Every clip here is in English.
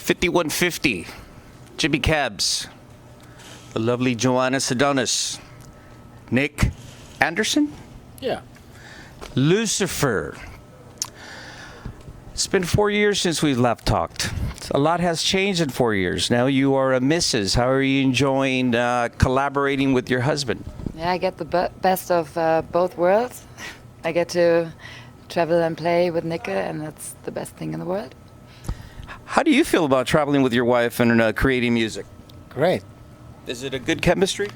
5150, Jimmy Cabs, the lovely Joanna Sedonis, Nick Anderson, Yeah. Lucifer. It's been 4 years since we last talked. A lot has changed in 4 years. Now you are a Mrs. How are you enjoying collaborating with your husband? Yeah, I get the best of both worlds. I get to travel and play with Nika, and that's the best thing in the world. How do you feel about traveling with your wife and creating music? Great. Is it a good chemistry?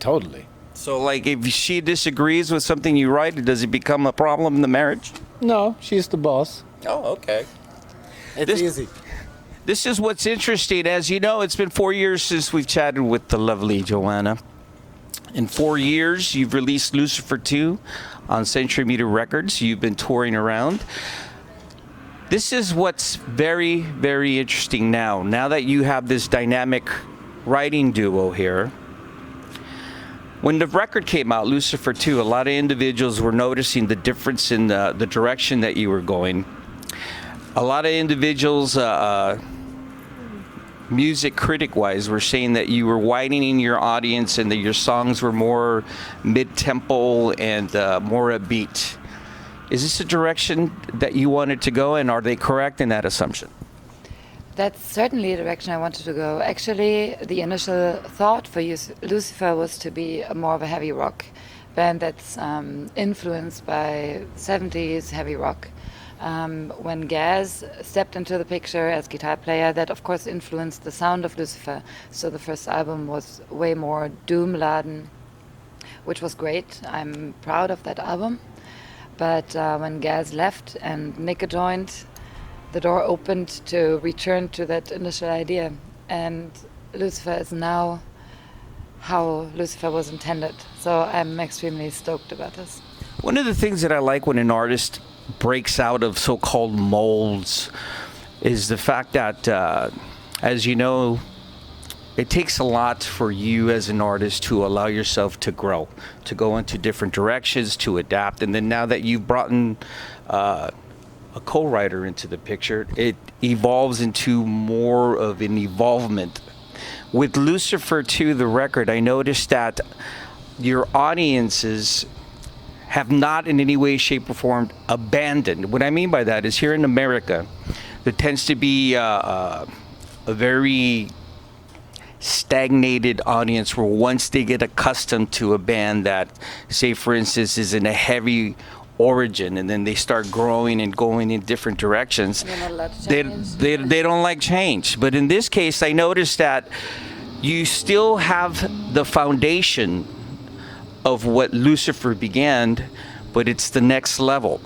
Totally. So, like, if she disagrees with something you write, does it become a problem in the marriage? No, she's the boss. Oh, okay. It's easy. This is what's interesting. As you know, it's been 4 years since we've chatted with the lovely Joanna. In 4 years, you've released Lucifer 2 on Century Media Records. You've been touring around. This is what's very, very interesting now. Now that you have this dynamic writing duo here. When the record came out, Lucifer 2, a lot of individuals were noticing the difference in the direction that you were going. A lot of individuals, music critic-wise, were saying that you were widening your audience and that your songs were more mid-tempo and more upbeat. Is this a direction that you wanted to go, and are they correct in that assumption? That's certainly the direction I wanted to go. Actually, the initial thought for Lucifer was to be more of a heavy rock band that's influenced by 70s heavy rock. When Gaz stepped into the picture as guitar player, that of course influenced the sound of Lucifer. So the first album was way more doom-laden, which was great. I'm proud of that album. But when Gaz left and Nika joined, the door opened to return to that initial idea. And Lucifer is now how Lucifer was intended. So I'm extremely stoked about this. One of the things that I like when an artist breaks out of so-called molds is the fact that, as you know, it takes a lot for you as an artist to allow yourself to grow, to go into different directions, to adapt. And then now that you've brought in a co-writer into the picture, it evolves into more of an evolvement. With Lucifer 2, the record, I noticed that your audiences have not in any way, shape, or form abandoned. What I mean by that is here in America, there tends to be a very stagnated audience where once they get accustomed to a band that, say for instance, is in a heavy origin and then they start growing and going in different directions, they don't like change. But in this case, I noticed that you still have the foundation of what Lucifer began, but it's the next level.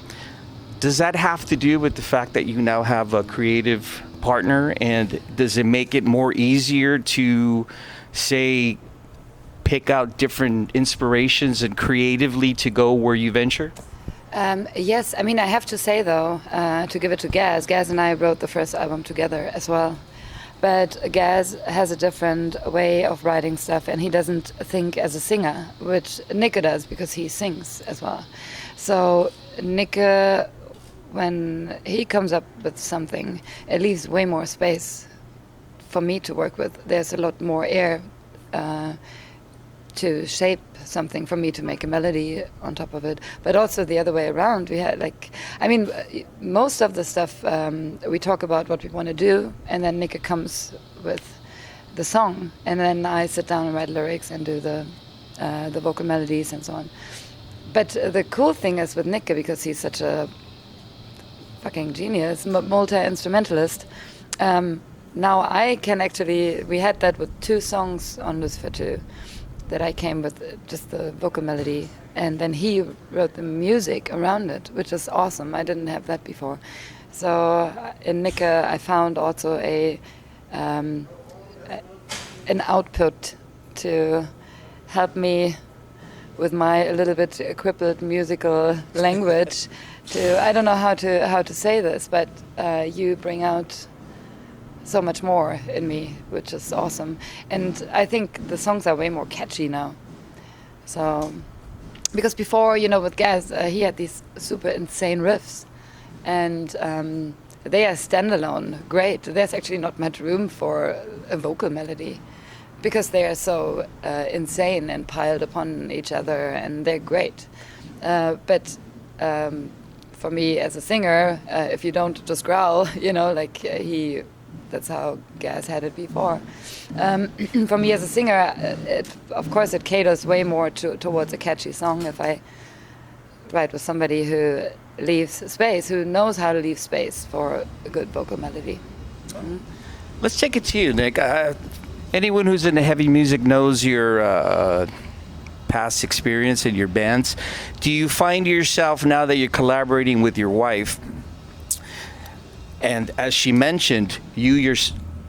Does that have to do with the fact that you now have a creative partner, and does it make it more easier to, say, pick out different inspirations and creatively to go where you venture? Yes, I mean, I have to say though, to give it to Gaz and I wrote the first album together as well. But Gaz has a different way of writing stuff, and he doesn't think as a singer, which Nika does because he sings as well. So Nika, when he comes up with something, it leaves way more space for me to work with. There's a lot more air to shape something, for me to make a melody on top of it. But also the other way around. We had most of the stuff we talk about what we want to do, and then Nika comes with the song, and then I sit down and write lyrics and do the vocal melodies and so on. But the cool thing is with Nika, because he's such a fucking genius, multi-instrumentalist, now I can actually, we had that with 2 songs on Lucifer 2, that I came with just the vocal melody, and then he wrote the music around it, which is awesome. I didn't have that before. So in Nika I found also an output to help me with my a little bit crippled musical language. I don't know how to say this, but you bring out so much more in me, which is awesome. And I think the songs are way more catchy now. So, because before, with Gaz, he had these super insane riffs, and they are standalone, great. There's actually not much room for a vocal melody because they are so insane and piled upon each other, and they're great. But for me as a singer, if you don't just growl, like that's how Gaz had it before. For me as a singer, of course it caters way more towards a catchy song if I write with somebody who leaves space, who knows how to leave space for a good vocal melody. Mm-hmm. Let's take it to you, Nick. Anyone who's into heavy music knows your past experience in your bands. Do you find yourself, now that you're collaborating with your wife, and as she mentioned,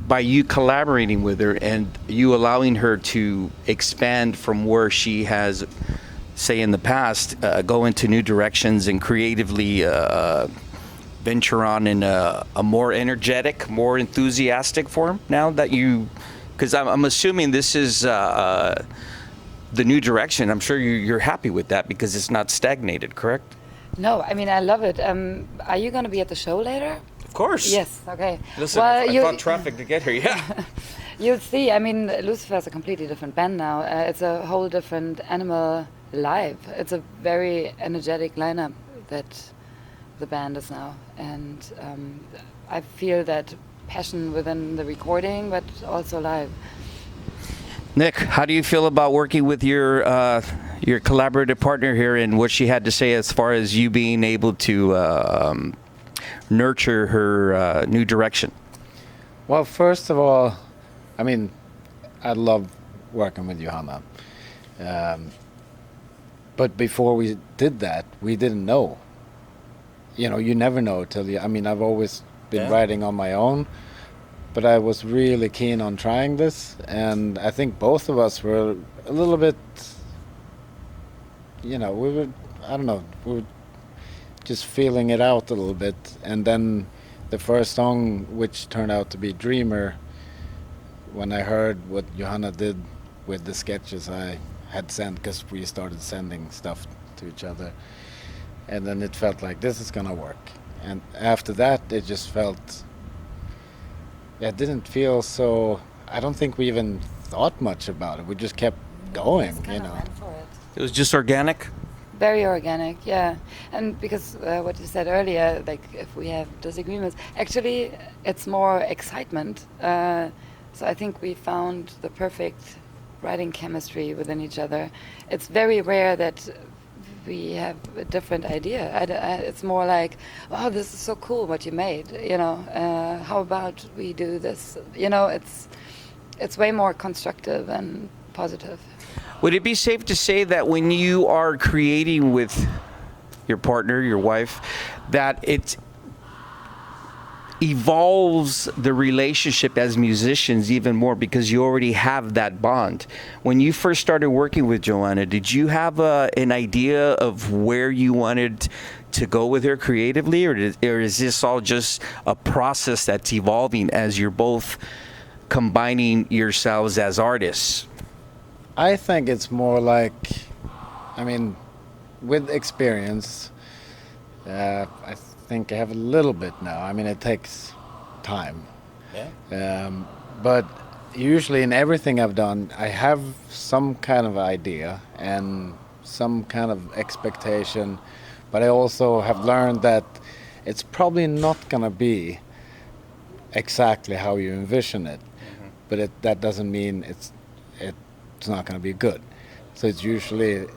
by you collaborating with her and you allowing her to expand from where she has, say in the past, go into new directions and creatively venture on in a more energetic, more enthusiastic form now that you, because I'm assuming this is the new direction. I'm sure you're happy with that because it's not stagnated, correct? No, I mean, I love it. Are you going to be at the show later? Of course. Yes, okay. Listen, well, I thought traffic to get here, yeah. You'll see. I mean, Lucifer is a completely different band now. It's a whole different animal live. It's a very energetic lineup that the band is now. And I feel that passion within the recording, but also live. Nick, how do you feel about working with your collaborative partner here and what she had to say as far as you being able to nurture her new direction? Well, first of all, I mean, I love working with Johanna. But before we did that, we didn't know. You never know till you... I mean, I've always been writing on my own, but I was really keen on trying this, and I think both of us were a little bit, we were just feeling it out a little bit. And then the first song, which turned out to be Dreamer, when I heard what Johanna did with the sketches I had sent, because we started sending stuff to each other, and then it felt like this is gonna work. And after that, it just felt... It didn't feel so... I don't think we even thought much about it. We just kept going, Went for it. It was just organic? Very organic, yeah. And because what you said earlier, like if we have disagreements, actually it's more excitement. So I think we found the perfect writing chemistry within each other. It's very rare that we have a different idea. It's more like, oh, this is so cool what you made. How about we do this? It's way more constructive and positive. Would it be safe to say that when you are creating with your partner, your wife, that it evolves the relationship as musicians even more because you already have that bond? When you first started working with Johanna, did you have an idea of where you wanted to go with her creatively, or is this all just a process that's evolving as you're both combining yourselves as artists? I think it's more like, I mean, with experience, I think I have a little bit now. I mean, it takes time. Yeah. But usually in everything I've done, I have some kind of idea and some kind of expectation, but I also have learned that it's probably not going to be exactly how you envision it. Mm-hmm. But that doesn't mean it's not going to be good. So it's usually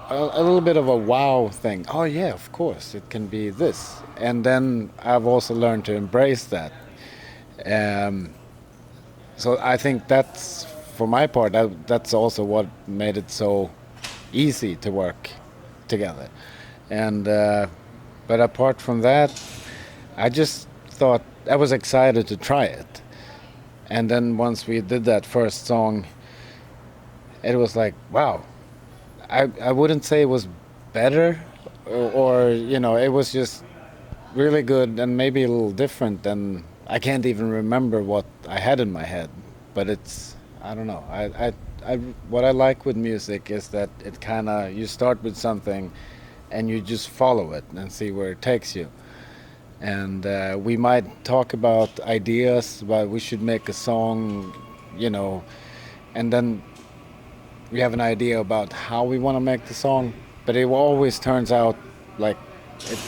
a little bit of a wow thing. Oh yeah, of course, it can be this. And then I've also learned to embrace that. So I think that's, for my part, that's also what made it so easy to work together. And but apart from that, I just thought, I was excited to try it. And then once we did that first song, it was like, wow. I wouldn't say it was better, or it was just really good and maybe a little different than... I can't even remember what I had in my head, but it's, I don't know. What I like with music is that it kind of, you start with something and you just follow it and see where it takes you. and we might talk about ideas, but we should make a song, you know, and then we have an idea about how we want to make the song, but it always turns out like it,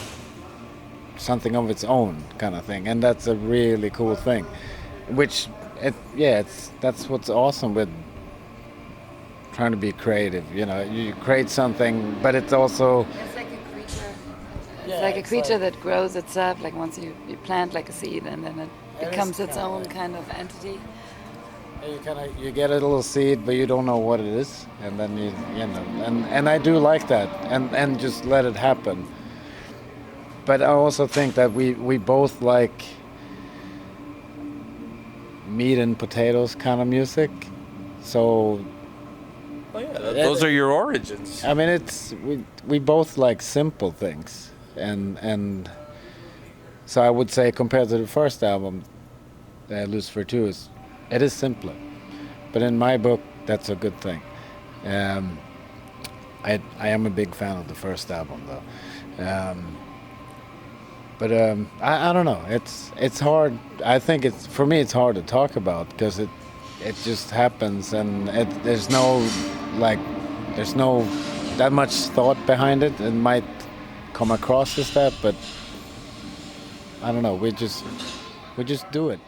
something of its own kind of thing, and that's a really cool thing. Which, that's what's awesome with trying to be creative. You know, you create something, but it's also It's like a creature. It's like a creature that grows itself. Like once you plant like a seed, and then it becomes its own kind of entity. you get a little seed, but you don't know what it is, and then you know, and I do like that, and just let it happen. But I also think that we both like meat and potatoes kind of music, so Oh, yeah, those are your origins. I mean it's we both like simple things, and so I would say compared to the first album, Lucifer 2 it is simpler, but in my book that's a good thing. I am a big fan of the first album though. But I don't know. It's hard. I think it's for me. It's hard to talk about because it just happens, and there's no that much thought behind it. It might come across as that, but I don't know. We just do it.